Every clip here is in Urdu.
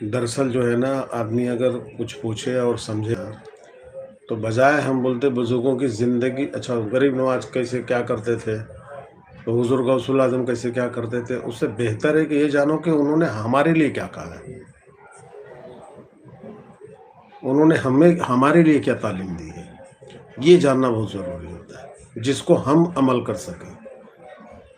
دراصل جو ہے نا، آدمی اگر کچھ پوچھے اور سمجھے تو بجائے ہم بولتے بزرگوں کی زندگی، اچھا غریب نواز کیسے کیا کرتے تھے، تو حضور غوث الاعظم کیسے کیا کرتے تھے، اس سے بہتر ہے کہ یہ جانو کہ انہوں نے ہمارے لیے کیا کہا ہے، انہوں نے ہمارے لیے کیا تعلیم دی ہے، یہ جاننا بہت ضروری ہوتا ہے، جس کو ہم عمل کر سکیں،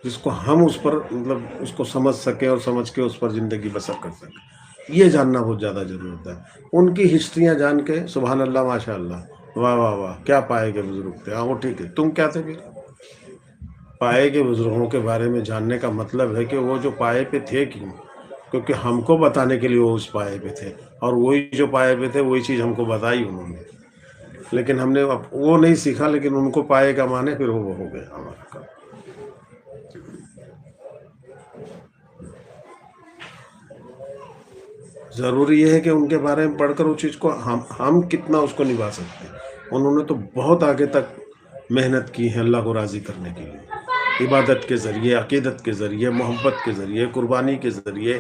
جس کو ہم اس پر مطلب اس کو سمجھ سکیں اور سمجھ کے اس پر زندگی بسر کر سکیں، یہ جاننا بہت زیادہ ضروری ہوتا ہے۔ ان کی ہسٹریاں جان کے سبحان اللہ ماشاء اللہ، واہ واہ واہ، کیا پائے کے بزرگ تھے، ہاں وہ ٹھیک ہے، تم کیا تھے پھر؟ پائے کے بزرگوں کے بارے میں جاننے کا مطلب ہے کہ وہ جو پائے پہ تھے کیوں، کیونکہ ہم کو بتانے کے لیے وہ اس پائے پہ تھے، اور وہی جو پائے پہ تھے وہی چیز ہم کو بتائی انہوں نے، لیکن ہم نے وہ نہیں سیکھا، لیکن ان کو پائے کا مانے پھر وہ ہو گیا ہمارا کام۔ ضروری یہ ہے کہ ان کے بارے میں پڑھ کر اس چیز کو ہم کتنا اس کو نبھا سکتے ہیں۔ انہوں نے تو بہت آگے تک محنت کی ہے اللہ کو راضی کرنے کے لیے، عبادت کے ذریعے، عقیدت کے ذریعے، محبت کے ذریعے، قربانی کے ذریعے،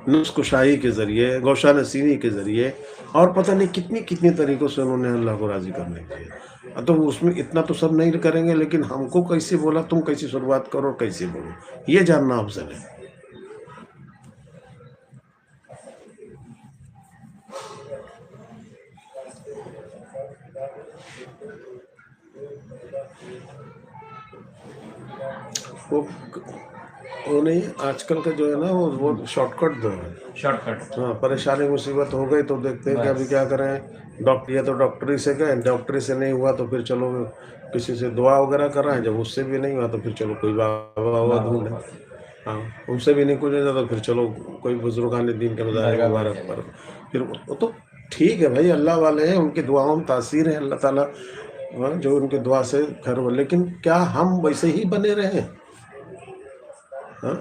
نفس کشائی کے ذریعے، گوشہ نشینی کے ذریعے، اور پتہ نہیں کتنی کتنی طریقوں سے انہوں نے اللہ کو راضی کرنے کے لیے۔ تو اس میں اتنا تو سب نہیں کریں گے، لیکن ہم کو کیسے بولا، تم کیسی شروعات کرو، کیسے بولو، یہ جاننا افضل ہے۔ وہ نہیں، آج کل کا جو ہے نا وہ شارٹ کٹ دور ہے، شارٹ کٹ۔ ہاں، پریشانی مصیبت ہو گئی تو دیکھتے ہیں کہ ابھی کیا کریں، ڈاکٹر یا تو ڈاکٹری سے گئے، ڈاکٹری سے نہیں ہوا تو پھر چلو کسی سے دعا وغیرہ کر رہے ہیں، جب اس سے بھی نہیں ہوا تو پھر چلو کوئی بابا ہوا ڈھونڈے، ہاں ان سے بھی نہیں کچھ ہوتا تو پھر چلو کوئی بزرگان دین کے مظاہر مبارک پر، پھر وہ تو ٹھیک ہے بھائی، اللہ والے ہیں، ان کی دعاؤں میں تاثیر ہے، اللہ تعالیٰ جو ان کی دعا سے خیر ہو، لیکن کیا ہم ویسے ہی بنے رہے؟ ہاں،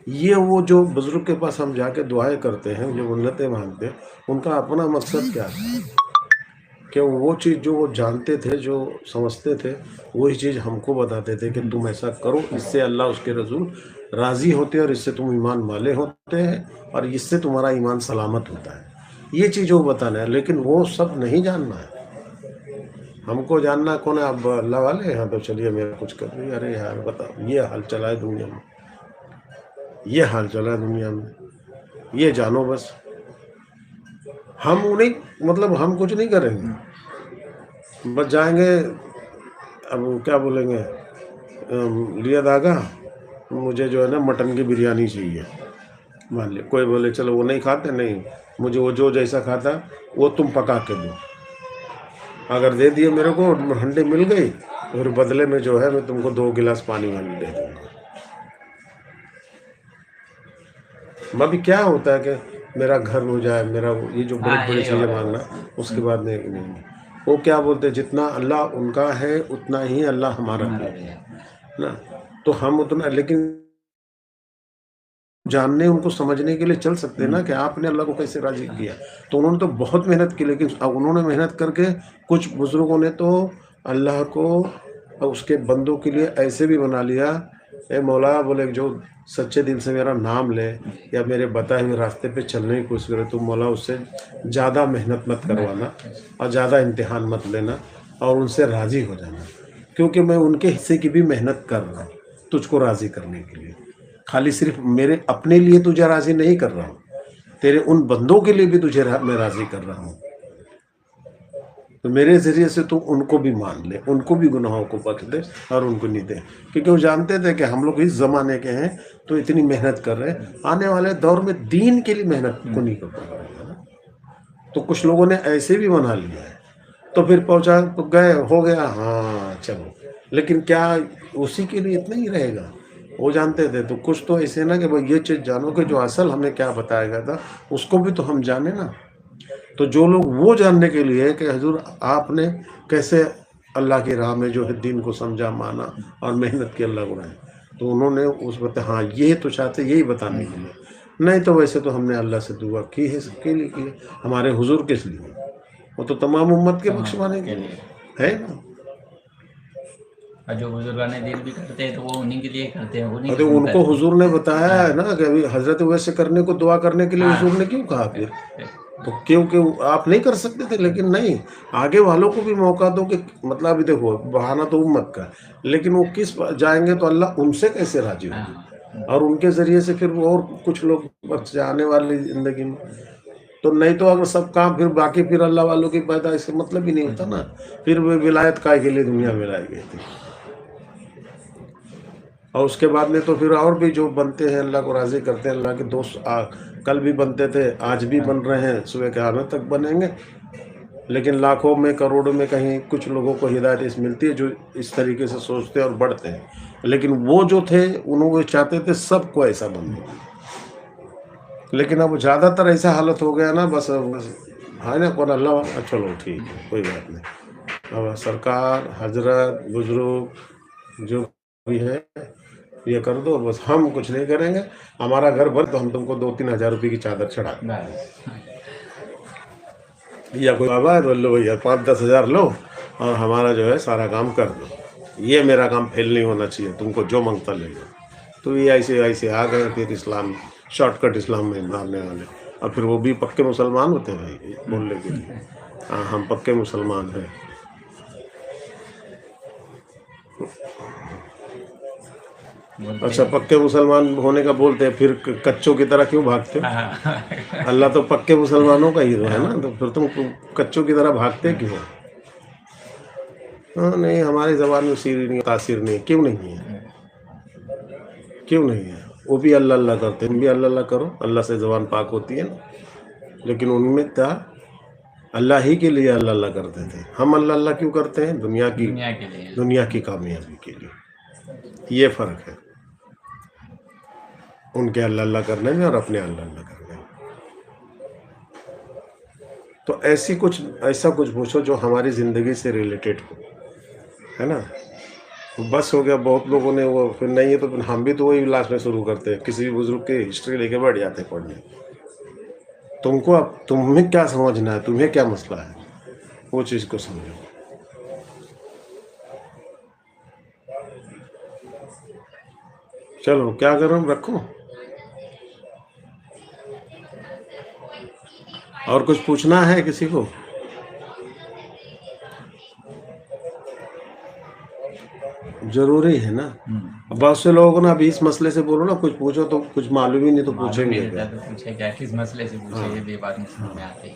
یہ وہ جو بزرگ کے پاس ہم جا کے دعائیں کرتے ہیں، جو منتیں مانگتے ہیں، ان کا اپنا مقصد کیا تھا کہ وہ چیز جو وہ جانتے تھے، جو سمجھتے تھے، وہی چیز ہم کو بتاتے تھے کہ تم ایسا کرو، اس سے اللہ اس کے رسول راضی ہوتے ہیں، اور اس سے تم ایمان والے ہوتے ہیں، اور اس سے تمہارا ایمان سلامت ہوتا ہے، یہ چیز وہ بتانا ہے، لیکن وہ سب نہیں جاننا ہے۔ ہم کو جاننا کون ہے، اب اللہ والے ہیں تو چلیے میرا کچھ کر رہی، ارے یار بتاؤ، یہ حال چلا ہے دنیا میں، یہ حال چلا ہے دنیا میں، یہ جانو بس۔ ہم انہیں مطلب ہم کچھ نہیں کریں گے، بس جائیں گے، اب کیا بولیں گے، لیا داغا مجھے جو ہے نا مٹن کی بریانی چاہیے، مان لیا کوئی بولے چلو وہ نہیں کھاتے، نہیں مجھے وہ جو جیسا کھاتا وہ تم پکا کے دو، اگر دے دیے میرے کو ہنڈی مل گئی تو پھر بدلے میں جو ہے میں تم کو 2 گلاس پانی میں دے دوں گا۔ ابھی کیا ہوتا ہے کہ میرا گھر ہو جائے، میرا یہ جو بڑی بڑی چیزیں مانگنا، اس کے بعد نہیں، وہ کیا بولتے جتنا اللہ ان کا ہے اتنا ہی اللہ ہمارا ہے نا، تو ہم اتنا، لیکن جاننے ان کو سمجھنے کے لیے چل سکتے ہیں نا کہ آپ نے اللہ کو کیسے راضی کیا، تو انہوں نے تو بہت محنت کی، لیکن انہوں نے محنت کر کے، کچھ بزرگوں نے تو اللہ کو اس کے بندوں کے لیے ایسے بھی بنا لیا، اے مولا بولے جو سچے دل سے میرا نام لے یا میرے بتائے ہوئے راستے پہ چلنے کی کوشش کرے، تو مولا اس سے زیادہ محنت مت کروانا اور زیادہ امتحان مت لینا، اور ان سے راضی ہو جانا، کیونکہ میں ان کے حصے کی بھی محنت کر رہا ہوں تجھ کو راضی کرنے کے لیے، خالی صرف میرے اپنے لیے تجھے راضی نہیں کر رہا ہوں، تیرے ان بندوں کے لیے بھی تجھے میں راضی کر رہا ہوں، تو میرے ذریعے سے تو ان کو بھی مان لے، ان کو بھی گناہوں کو بخش دے اور ان کو نہیں دے، کیونکہ وہ جانتے تھے کہ ہم لوگ اس زمانے کے ہیں تو اتنی محنت کر رہے ہیں، آنے والے دور میں دین کے لیے محنت کو نہیں کر پائے گا، تو کچھ لوگوں نے ایسے بھی بنا لیا ہے، تو پھر پہنچا تو گئے، ہو گیا، ہاں چلو، لیکن کیا اسی کے لیے اتنا ہی رہے گا؟ وہ جانتے تھے، تو کچھ تو ایسے نا کہ بھائی یہ چیز جانو کہ جو اصل ہمیں کیا بتایا گیا تھا اس کو بھی تو ہم جانے نا، تو جو لوگ وہ جاننے کے لیے کہ حضور آپ نے کیسے اللہ کی راہ میں جو ہے دین کو سمجھا، مانا اور محنت کی اللہ کو رہے، تو انہوں نے اس بتا، ہاں یہ تو چاہتے یہی بتانے کے لیے، نہیں تو ویسے تو ہم نے اللہ سے دعا کی ہے، سب کے لیے کی ہے، ہمارے حضور کس لیے، وہ تو تمام امت کے بخشوانے کے لیے ہے نا۔ اور جو بزرگان دین بھی کرتے ہیں تو وہ انہیں کے لیے کرتے ہیں, انہیں ارے کے ان کو کرتے حضور نے بتایا ہیں. ہے نا کہ ابھی حضرت ویسے کرنے کو دعا کرنے کے لیے ہاں حضور نے کیوں کہا پھر؟ تو کیونکہ آپ نہیں کر سکتے تھے, لیکن نہیں, آگے والوں کو بھی موقع دو کہ مطلب ابھی دیکھو بہانہ تو امت کا, لیکن وہ کس جائیں گے تو اللہ ان سے کیسے راضی ہوگی, اور ان کے ذریعے سے پھر وہ اور کچھ لوگ بچ جانے والی زندگی میں. تو نہیں تو اگر سب کام پھر باقی پھر اللہ والوں کی پیدائش سے مطلب ہی نہیں ہوتا نا, پھر وہ ولایت کائے کے لیے دنیا میں لائی گئی تھی. اور اس کے بعد میں تو پھر اور بھی جو بنتے ہیں اللہ کو راضی کرتے ہیں, اللہ کے دوست کل بھی بنتے تھے, آج بھی بن رہے ہیں, صبح قیامت تک بنیں گے. لیکن لاکھوں میں کروڑوں میں کہیں کچھ لوگوں کو ہدایت اس ملتی ہے جو اس طریقے سے سوچتے ہیں اور بڑھتے ہیں, لیکن وہ جو تھے انہوں وہ چاہتے تھے سب کو ایسا بننا. لیکن اب زیادہ تر ایسا حالت ہو گیا نا, بس ہے نا کون اللہ, چلو ٹھیک ہے کوئی بات نہیں. اب سرکار, حضرت, بزرگ جو بھی ہے یہ کر دو, بس ہم کچھ نہیں کریں گے, ہمارا گھر بن تو ہم تم کو 2-3 ہزار روپے کی چادر چڑھا دیں, یا کوئی بابا ہے تو لو بھیا 5-10 ہزار لو اور ہمارا جو ہے سارا کام کر دو, یہ میرا کام فیل نہیں ہونا چاہیے, تم کو جو منگتا لے لو. تو یہ ایسے آ گئے پھر اسلام, شارٹ کٹ اسلام میں مارنے والے. اور پھر وہ بھی پکے مسلمان ہوتے ہیں بھائی بولنے کے لیے, ہاں ہم پکے مسلمان ہیں. اچھا پکے مسلمان ہونے کا بولتے ہیں, پھر کچوں کی طرح کیوں بھاگتے ہو؟ اللہ تو پکے مسلمانوں کا ہی ہے نا, تو پھر تم کچوں کی طرح بھاگتے کیوں؟ ہاں نہیں, ہماری زبان میں سیری نہیں, تاثیر نہیں. کیوں نہیں ہے؟ کیوں نہیں ہے؟ وہ بھی اللہ اللہ کرتے ہیں, تم بھی اللہ اللہ کرو, اللہ سے زبان پاک ہوتی ہے نا. لیکن ان میں کیا اللہ ہی کے لیے اللہ اللہ کرتے تھے, ہم اللہ اللہ کیوں کرتے ہیں؟ دنیا کی کامیابی کے لیے. یہ فرق ہے ان کے اللہ اللہ کرنے میں اور اپنے اللہ اللہ کرنے میں. تو ایسا کچھ پوچھو جو ہماری زندگی سے ریلیٹڈ ہو, ہے نا. بس ہو گیا, بہت لوگوں نے وہ پھر نہیں ہے تو پھر ہم بھی تو وہی لاسٹ میں شروع کرتے ہیں, کسی بھی بزرگ کی ہسٹری لے کے بیٹھ جاتے پڑھنے. تم کو اب تمہیں کیا سمجھنا ہے, تمہیں کیا مسئلہ ہے, وہ چیز کو سمجھو. چلو کیا کروں, رکھوں, اور کچھ پوچھنا ہے کسی کو؟ ضروری ہے نا. بہت سے لوگوں کو نا ابھی اس مسئلے سے بولو نا کچھ پوچھو تو کچھ معلوم ہی نہیں, تو پوچھیں گے کیا, کس مسئلے سے پوچھے, یہ بھی بات نہیں سمجھ میں آتی.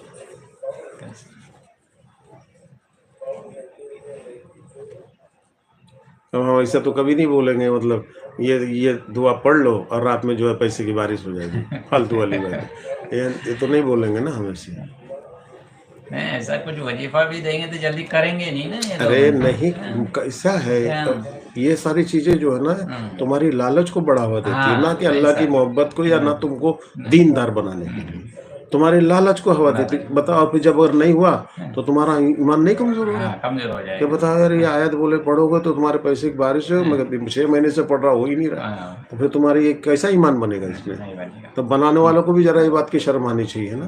ایسا تو کبھی نہیں بولیں گے, مطلب یہ دعا پڑھ لو اور رات میں جو ہے پیسے کی بارش ہو جائے گی, فالتو والی بات, یہ تو نہیں بولیں گے نا ہم ایسے. ایسا کچھ وظیفہ بھی دیں گے تو جلدی کریں گے نہیں نا. ارے نہیں, ایسا ہے یہ ساری چیزیں جو ہے نا تمہاری لالچ کو بڑھاوا دیتی ہے, نہ کہ اللہ کی محبت کو, یا نہ تم کو دیندار بنانے کے لیے. تمہاری لالچ کو ہوا دیتی. بتاؤ پھر جب اگر نہیں ہوا تو تمہارا ایمان نہیں کمزور ہوگا؟ کمزور ہو جائے کہ بتاؤ یار یہ آیت بولے پڑھو گے تو تمہارے پیسے کی بارش ہے, مگر 6 مہینے سے پڑھ رہا ہو ہی نہیں رہا, تو پھر تمہاری ایک کیسا ایمان بنے گا اس میں؟ تو بنانے والوں کو بھی ذرا یہ بات کی شرم آنی چاہیے نا.